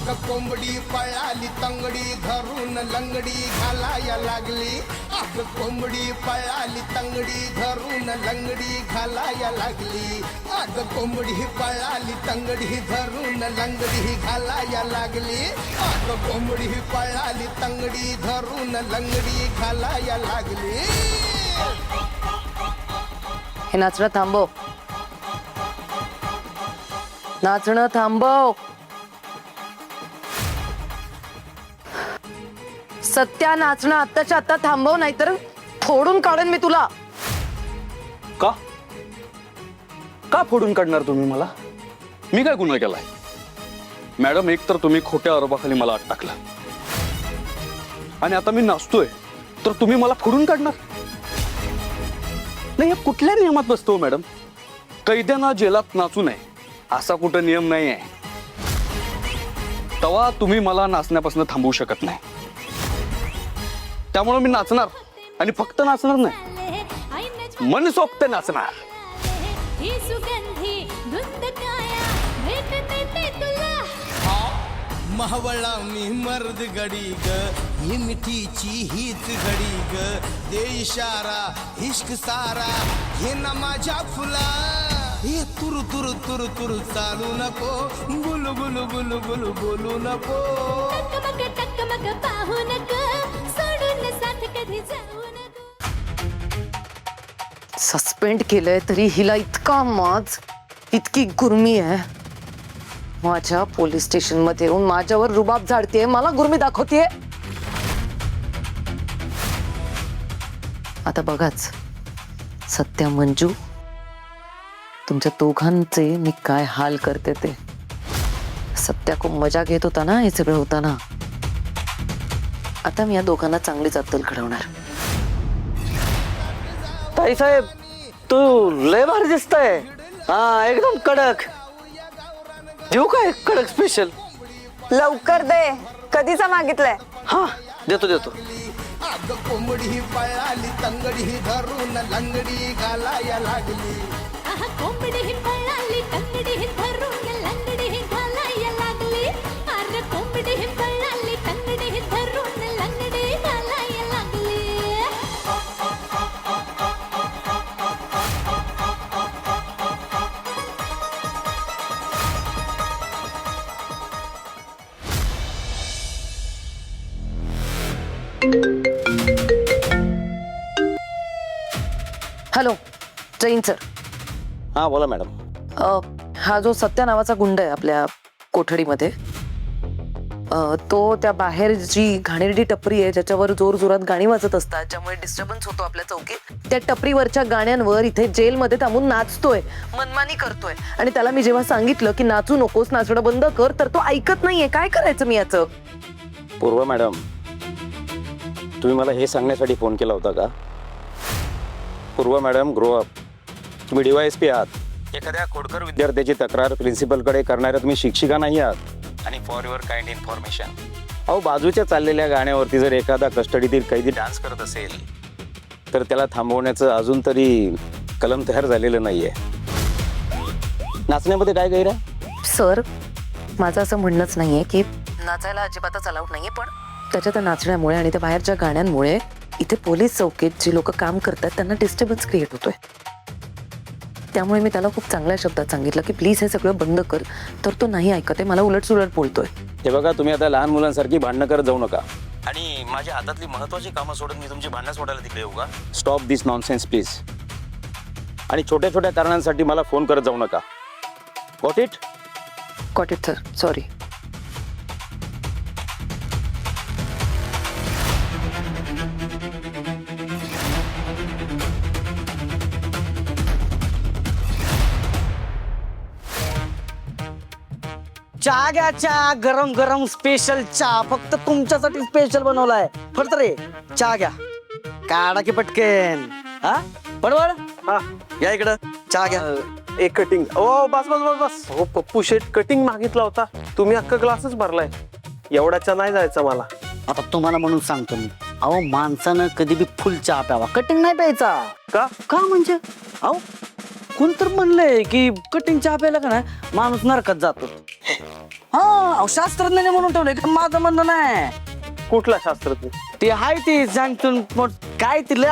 अग कोंबडी पळाली तंगडी धरून लंगडी घालाया लागली. अग कोंबडी पळाली तंगडी धरून लंगडी घालाया लागली. अग कोंबडी पळाली तंगडी धरून लंगडी घालाया लागली. अग कोंबडी पळाली तंगडी धरून लंगडी घालाया लागली. हे नाचणं थांबव, नाचणं थांबव. सत्या नाचणं आत्ताच्या आत्ता थांबव, नाहीतर फोडून काढेन मी तुला. का का फोडून काढणार तुम्ही मला? मी काय गुन्हा केलाय? मॅडम, एक तर तुम्ही खोट्या आरोपाखाली मला आत टाकलं आणि आता मी नाचतोय तर तुम्ही मला फोडून काढणार? नाही, हे कुठल्या नियमात बसतो मॅडम? कैद्यांना जेलात नाचू नये असा कुठं नियम नाही आहे. तेव्हा तुम्ही मला नाचण्यापासून थांबवू शकत नाही. त्यामुळे मी नाचणार आणि फक्त नाचणार नाही, मनसोक्त नाचणार. महवळा मी मर्द गडी ग, ही मिठीची हीच घडी ग. दे इशारा इश्क सारा हे ना माझ्या फुला. हे तुरु तुरु तुरु तुरु चालू नको, बुलु बुलु बुलु बुलु बोलू नको. टकमक पाहू नको, सोडून साथ कधी जाऊ नको. सस्पेंड केलंय तरी हिला इतका माज, इतकी गुर्मी आहे. माझ्या पोलीस स्टेशन मध्ये येऊन माझ्यावर रुबाब झाडतेय, मला गुर्मी दाखवतेय. आता बघाच सत्या मंजू, तुमच्या दोघांचे मी काय हाल करते ते. सत्या खूप मजा घेत होता ना हे सगळं होताना. आता मी या दोघांना चांगलीच अद्दल घडवणार. ताई साहेब, तू लय भारी दिसतंय. हा, एकदम कडक. देऊ काय कडक स्पेशल? लवकर दे, कधीचा मागितलंय? हा, देतो देतो. अग कोंबडी पळाली तंगडी धरून लंगडी घालाया लागली. आहा, कोंबडी पळाली तंगडी धरून लंगडी घालाया लागली. अरे कोंबडी पळाली तंगडी धरून लंगडी घालाया लागली. Hello, Jain sir. हा, बोला मॅडम. हा जो सत्या नावाचा गुंड आहे आपल्या कोठडीमध्ये, तो त्या बाहेर जी घाणेरडी टपरी आहे ज्याच्यावर जोर जोरात गाणी वाजत असतात, ज्यामुळे डिस्टर्बन्स होतो आपल्या चौकीत, त्या टपरीवरच्या गाण्यांवर इथे जेलमध्ये थांबून नाचतोय, मनमानी करतोय. आणि त्याला मी जेव्हा सांगितलं की नाचू नकोस, नाचणं बंद कर, तर तो ऐकत नाहीये. काय करायचं मी याचं? पूर्वा मॅडम, तुम्ही मला हे सांगण्यासाठी फोन केला होता का? पूर्वा मॅडम, ग्रो अप. तुम्ही DYSP आहात. एखाद्या खोडकर विद्यार्थ्याची तक्रार प्रिन्सिपलकडे करणाऱ्या तुम्ही शिक्षिका नाही आहात. आणि फॉर युअर काइंड इन्फॉर्मेशन, अहो, बाजूच्या चाललेल्या गाण्यावरती जर एखादा कस्टडीतील कैदी डान्स करत असेल तर त्याला थांबवण्याचं अजून तरी कलम तयार झालेलं नाहीये. नाचण्यामध्ये काय गैर आहे? सर, माझं असं म्हणणंच नाहीये की नाचायला अजिबातच अलाउड नाहीये, पण त्याच्या त्या नाचण्यामुळे आणि त्या बाहेरच्या गाण्यांमुळे इथे पोलीस चौकीत जी लोक काम करतात त्यांना डिस्टर्बन्स क्रिएट होतोय. त्यामुळे मी त्याला खूप चांगल्या शब्दात सांगितलं की प्लीज हे सगळं बंद कर, तर तो नाही ऐकत आहे. मला उलटसुलट बोलतोय. हे बघा, तुम्ही आता लहान मुलांसारखी भांडणं करत जाऊ नका. आणि माझ्या हातातली महत्वाची कामं सोडून मी तुमची भांडणं सोडायला तिकडे येऊ का? Stop this nonsense please. आणि छोट्या छोट्या कारणांसाठी मला फोन करत जाऊ नका. Got it? Got it sir, sorry. चहा घ्या, चहा. गरम गरम स्पेशल चहा, फक्त तुमच्यासाठी स्पेशल बनवलाय. फक्त रे, चहा घ्या. काढा की पटकेन. हा, बरोबर. हा, या इकडं, चहा घ्या. एक कटिंग. ओ बस बस बस बस. हो पप्पू शेट, कटिंग मागितला होता तुम्ही, अख्खा ग्लासच भरलाय. एवढ्याचा नाही जायचं मला. आता तुम्हाला म्हणून सांगतो मी, अहो, माणसानं कधी बी फुल चहा प्यावा, कटिंग नाही प्यायचा. का? का म्हणजे? अहो, कोण तर म्हणलंय की कटिंग चहा प्यायला का नाही माणूस नरकात जातो. हा शास्त्रज्ञाने म्हणून ठेवलंय का माझं म्हणणं नाही. कुठला शास्त्रज्ञ? ते हाय ते सांगतो काय ते लय